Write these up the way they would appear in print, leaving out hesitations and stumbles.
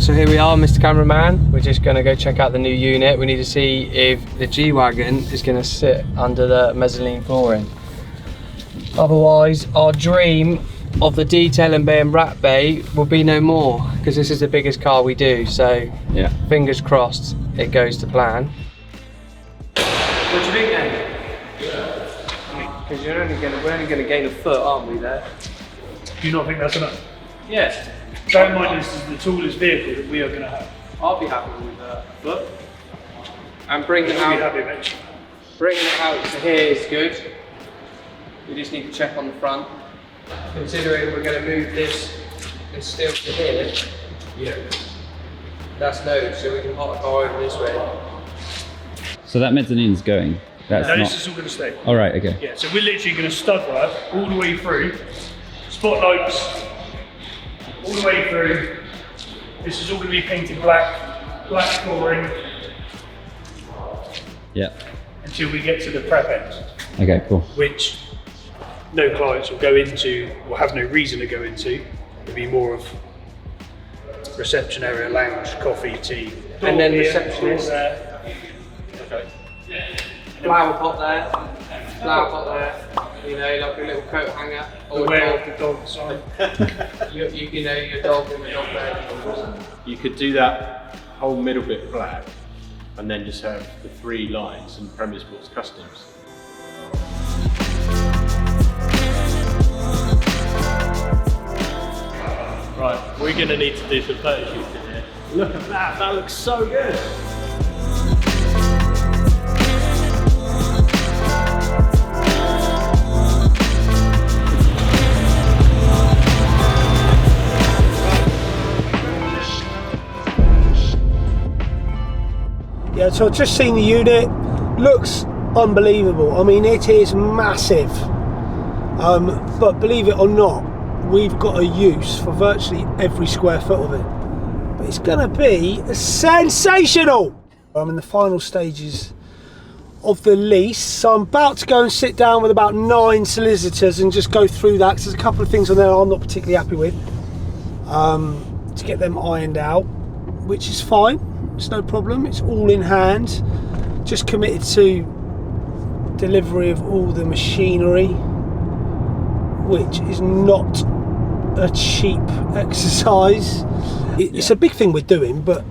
so here we are, Mr. Cameraman. We're just going to go check out the new unit. We need to see if the G-Wagon is going to sit under the mezzanine flooring. Otherwise, our dream of the detailing bay and wrap bay will be no more, because this is the biggest car we do. So yeah, fingers crossed it goes to plan. What do you think then? Yeah. Because we're only going to gain a foot, aren't we, there? Do you not think that's enough? Yes. Bear in mind, this is the tallest vehicle that we are going to have. I'll be happy with a foot. And bringing it out. Happy eventually. Bringing it out to here is good. We just need to check on the front. Considering we're going to move this steel to here. Yeah. That's no, so we can hot car over this way. So that mezzanine's going. That's no, not... this is all going to stay. All right, okay. Yeah, so we're literally going to stud work all the way through. Spotlights all the way through. This is all going to be painted black flooring. Yeah. Until we get to the prep end. Okay, cool. Which no clients will go into, or have no reason to go into. It'll be more of reception area, lounge, coffee, tea. And then receptionist. Okay. Flower pot there. Flower pot there. You know, like a little coat hanger. Or the dog sign. you know, your dog in the dog bed. You could do that whole middle bit black and then just have the 3 lines and Premier Sports Customs. Right, we're going to need to do some photo shoots in here. Look at that looks so good. Yeah, so I've just seen the unit. Looks unbelievable. I mean, it is massive. But believe it or not, we've got a use for virtually every square foot of it. But it's gonna be sensational! I'm in the final stages of the lease, so I'm about to go and sit down with about 9 solicitors and just go through that, because there's a couple of things on there I'm not particularly happy with, to get them ironed out, which is fine. It's no problem, it's all in hand. Just committed to delivery of all the machinery, which is not a cheap exercise. It's a big thing we're doing, but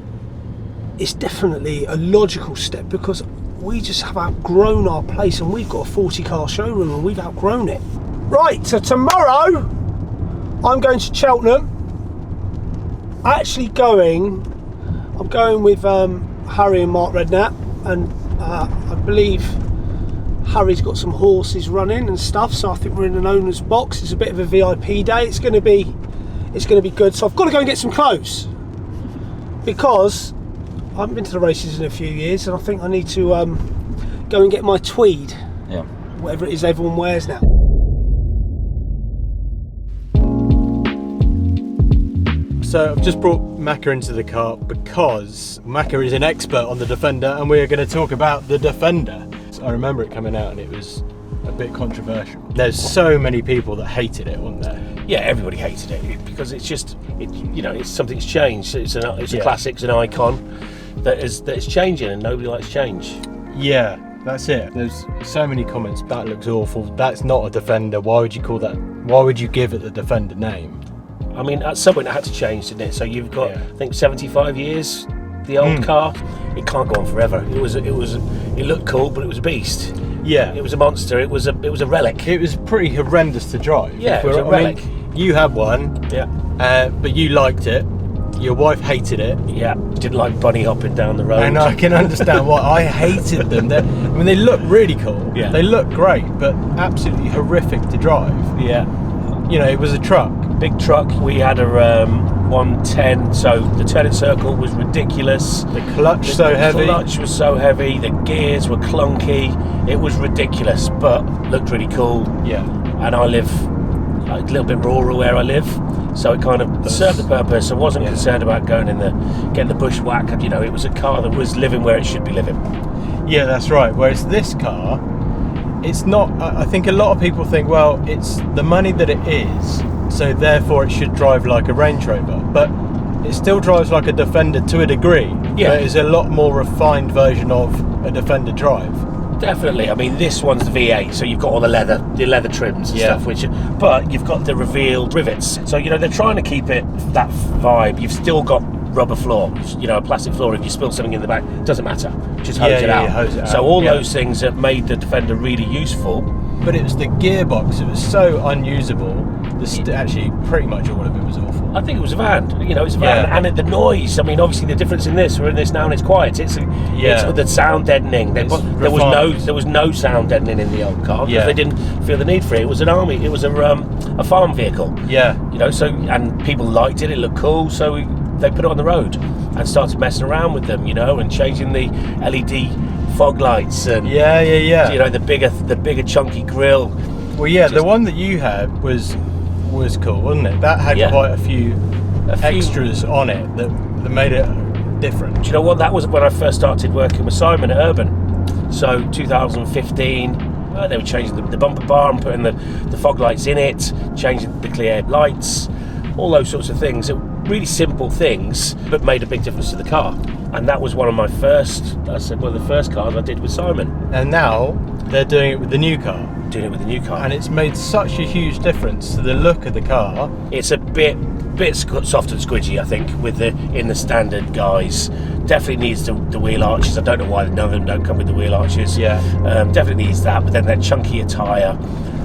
it's definitely a logical step, because we just have outgrown our place, and we've got a 40-car showroom and we've outgrown it. Right, so tomorrow I'm going to Cheltenham. I'm going with Harry and Mark Redknapp, and I believe Harry's got some horses running and stuff, so I think we're in an owner's box. It's a bit of a VIP day. It's going to be good. So I've got to go and get some clothes, because I haven't been to the races in a few years, and I think I need to go and get my tweed. Yeah. Whatever it is everyone wears now. So I've just brought Macca into the car because Macca is an expert on the Defender, and we're going to talk about the Defender. I remember it coming out and it was a bit controversial. There's so many people that hated it, weren't there? Yeah, everybody hated it because it's just, it's something that's changed. It's a classic, it's an icon that's changing, and nobody likes change. Yeah, that's it. There's so many comments. That looks awful. That's not a Defender. Why would you call that? Why would you give it the Defender name? I mean, at some point it had to change, didn't it? So you've got, I think, 75 years. The old car, it can't go on forever. It looked cool, but it was a beast. Yeah, it was a monster. It was a relic. It was pretty horrendous to drive. Yeah, it was a relic. I mean, you had one. Yeah. But you liked it. Your wife hated it. Yeah, didn't like bunny hopping down the road. And I can understand why. I hated them. They look really cool. Yeah. They look great, but absolutely horrific to drive. Yeah. You know, it was a truck. Big truck. We had a 110, so the turning circle was ridiculous. The clutch heavy. The clutch was so heavy. The gears were clunky. It was ridiculous, but looked really cool. Yeah. And I live a little bit rural where I live, so it kind of served the purpose. I wasn't concerned about getting the bushwhack. You know, it was a car that was living where it should be living. Yeah, that's right. Whereas this car, it's not. I think a lot of people think, well, it's the money that it is, so therefore it should drive like a Range Rover. But it still drives like a Defender to a degree. Yeah. But it's a lot more refined version of a Defender drive. Definitely. I mean, this one's the V8, so you've got all the leather trims and stuff, but you've got the revealed rivets. So, you know, they're trying to keep it that vibe. You've still got rubber floor, you know, a plastic floor. If you spill something in the back, doesn't matter. Just hose it out. Hose it out. So all those things have made the Defender really useful. But it was the gearbox. It was so unusable. Actually, pretty much all of it was awful. I think it was a van. You know, it's a van, and the noise. I mean, obviously the difference in this, we're in this now and it's quiet. It's the sound deadening. There was no sound deadening in the old car because they didn't feel the need for it. It was an army. It was a farm vehicle. Yeah. You know, so and people liked it. It looked cool, so they put it on the road and started messing around with them. You know, and changing the LED fog lights and you know, the bigger chunky grille. Well, yeah, the one that you had was cool, wasn't it? That had quite a few extras on it that made it different. Do you know what? That was when I first started working with Simon at Urban. So 2015, they were changing the bumper bar and putting the fog lights in it, changing the clear lights, all those sorts of things. Really simple things, but made a big difference to the car. And that was one of my first, one of the first cars I did with Simon. And now they're doing it with the new car. Doing it with the new car. And it's made such a huge difference to the look of the car. It's a bit soft and squidgy, I think, in the standard guise. Definitely needs the wheel arches. I don't know why none of them don't come with the wheel arches. Yeah. Definitely needs that, but then that chunkier tyre.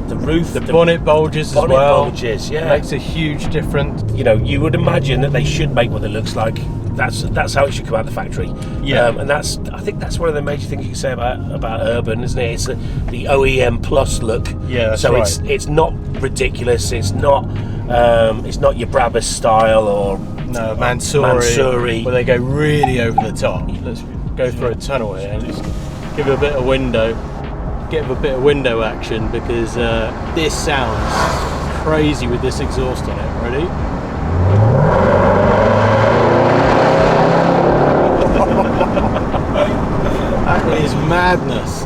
The roof, the bonnet bulges as well. Bonnet bulges, yeah. Makes a huge difference. You know, you would imagine that they should make what it looks like. That's how it should come out of the factory. Yeah. And I think that's one of the major things you can say about Urban, isn't it? It's the OEM plus look. Yeah, that's so right. it's not ridiculous. It's not your Brabus style or Mansouri. Where they go really over the top. Let's go through a tunnel here and let's give it a bit of window. Get a bit of window action because this sounds crazy with this exhaust on it. Ready? That is madness.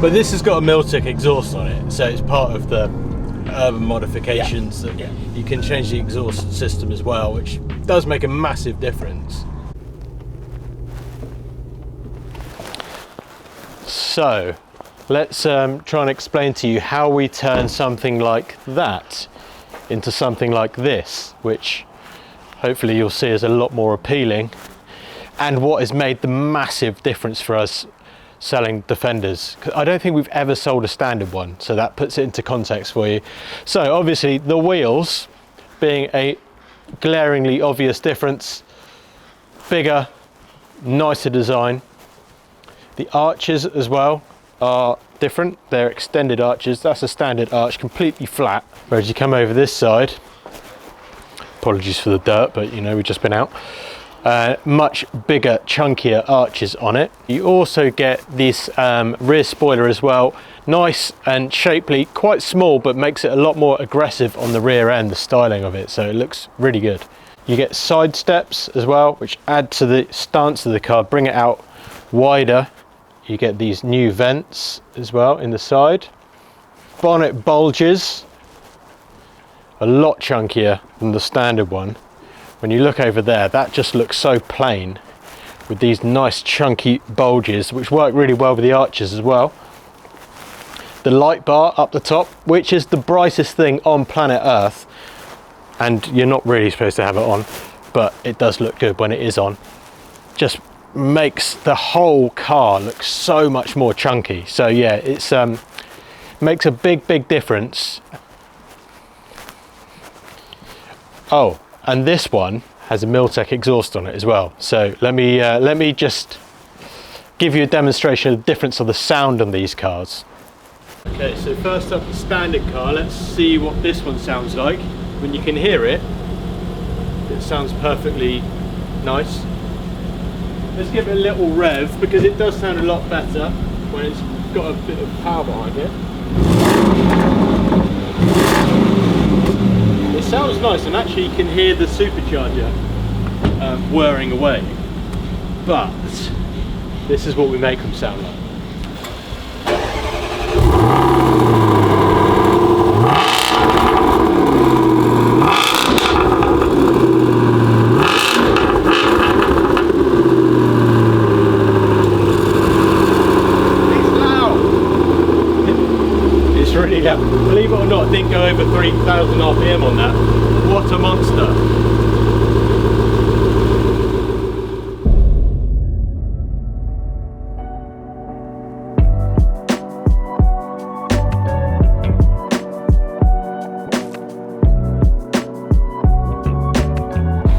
But this has got a Miltec exhaust on it, so it's part of the Urban modifications that you can change the exhaust system as well, which does make a massive difference. So let's try and explain to you how we turn something like that into something like this, which hopefully you'll see is a lot more appealing, and what has made the massive difference for us selling Defenders. I don't think we've ever sold a standard one, so that puts it into context for you. So obviously the wheels being a glaringly obvious difference, bigger, nicer design. The arches as well are different. They're extended arches. That's a standard arch, completely flat. Whereas you come over this side, apologies for the dirt, but you know, we've just been out. Much bigger, chunkier arches on it. You also get this rear spoiler as well. Nice and shapely, quite small, but makes it a lot more aggressive on the rear end, the styling of it. So it looks really good. You get side steps as well, which add to the stance of the car, bring it out wider. You get these new vents as well in the side. Bonnet bulges, a lot chunkier than the standard one. When you look over there, that just looks so plain with these nice chunky bulges, which work really well with the arches as well. The light bar up the top, which is the brightest thing on planet Earth, and you're not really supposed to have it on, but it does look good when it is on. Just makes the whole car look so much more chunky. So yeah, it's makes a big difference. Oh, and this one has a Miltec exhaust on it as well. So let me just give you a demonstration of the difference of the sound on these cars. Okay, so first up, the standard car. Let's see what this one sounds like. When you can hear it, it sounds perfectly nice. Let's give it a little rev because it does sound a lot better when it's got a bit of power behind it. It sounds nice, and actually you can hear the supercharger whirring away, but this is what we make them sound like. It's really, believe it or not, I didn't go over 3,000 RPM on that. What a monster.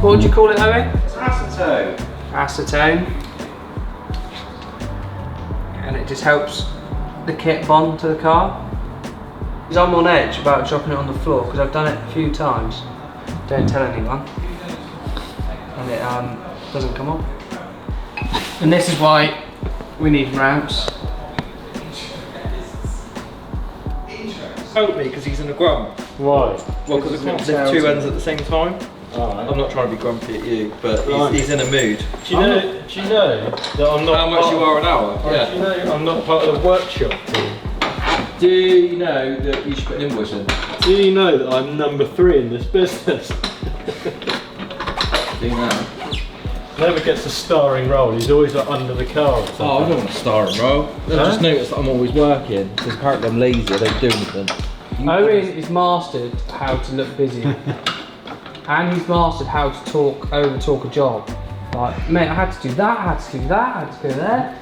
What would you call it, Owen? Acetone. Acetone. And it just helps the kit bond to the car. Because I'm on edge about dropping it on the floor because I've done it a few times. Don't tell anyone. And it doesn't come off. And this is why we need ramps. Help me because he's in a grump. Why? Well, because there's two ends at the same time. Alright. I'm not trying to be grumpy at you, but he's in a mood. Do you know that I'm not How much you are an hour? Do you know I'm not part of the workshop team? Do you know that you should put an invoice in? Do you know that I'm number 3 in this business? Do you know? Never gets a starring role, he's always like under the car or something. Oh, I don't want to star him, bro. They've just noticed that I'm always working, because apparently I'm lazy, I don't do anything. Owen has mastered how to look busy. And he's mastered how to over talk a job. Like, mate, I had to do that, I had to do that, I had to go there.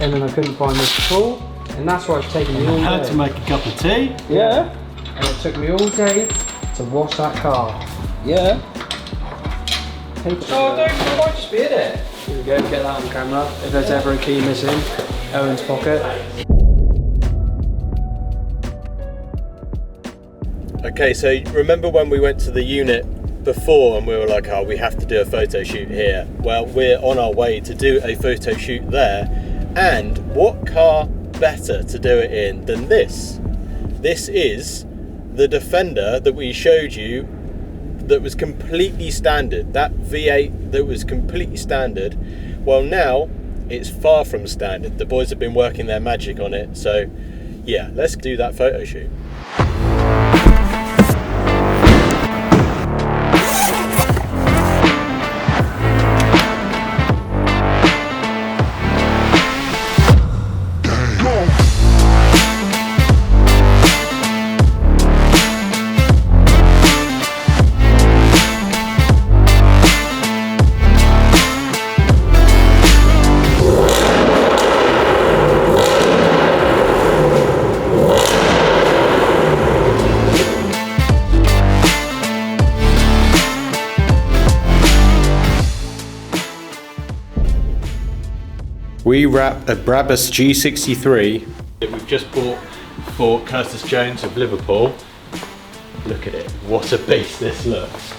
And then I couldn't find this at all. And that's why it's taken me all day. I had to make a cup of tea. Yeah. And it took me all day to wash that car. Yeah. Oh, I might just be in it. Here we go, get that on camera. If there's ever a key missing, Owen's pocket. Okay, so remember when we went to the unit before and we were like, oh, we have to do a photo shoot here? Well, we're on our way to do a photo shoot there. And what car better to do it in than this? This is the Defender that we showed you that was completely standard. That V8 that was completely standard. Well, now it's far from standard. The boys have been working their magic on it. So yeah, let's do that photo shoot. We wrap a Brabus G63 that we've just bought for Curtis Jones of Liverpool. Look at it, what a beast this looks.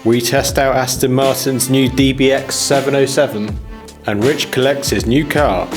We test out Aston Martin's new DBX 707 and Rich collects his new car.